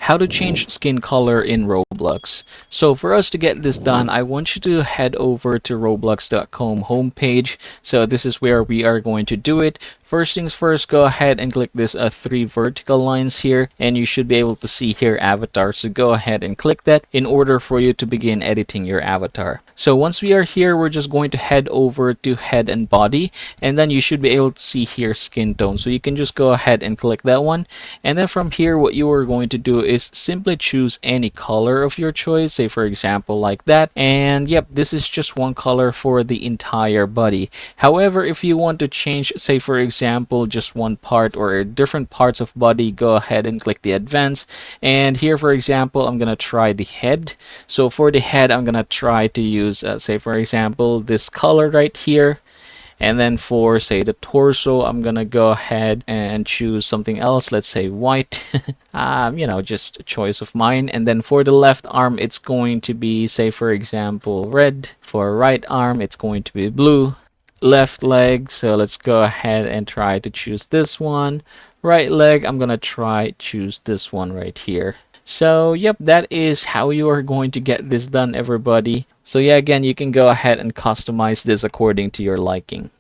how to change skin color in Roblox. So for us to get this done, I want you to head over to roblox.com homepage. So this is where we are going to do it. First things first, go ahead and click this three vertical lines here, and you should be able to see here avatar. So go ahead and click that in order for you to begin editing your avatar. So once we are here, we're just going to head over to head and body, and then you should be able to see here skin tone. So you can just go ahead and click that one, and then from here what you are going to do is simply choose any color of your choice, say for example like that. And yep, this is just one color for the entire body. However, if you want to change, say for example, just one part or different parts of body, go ahead and click the advanced. And here for example, I'm gonna try the head. So for the head, I'm gonna try to use say for example this color right here. And then for say the torso, I'm gonna go ahead and choose something else, let's say white. Just a choice of mine. And then for the left arm, it's going to be, say for example, red. For right arm, it's going to be blue. Left leg, so let's go ahead and try to choose this one. Right leg, I'm gonna try choose this one right here. So yep, that is how you are going to get this done, everybody. So yeah, again, you can go ahead and customize this according to your liking.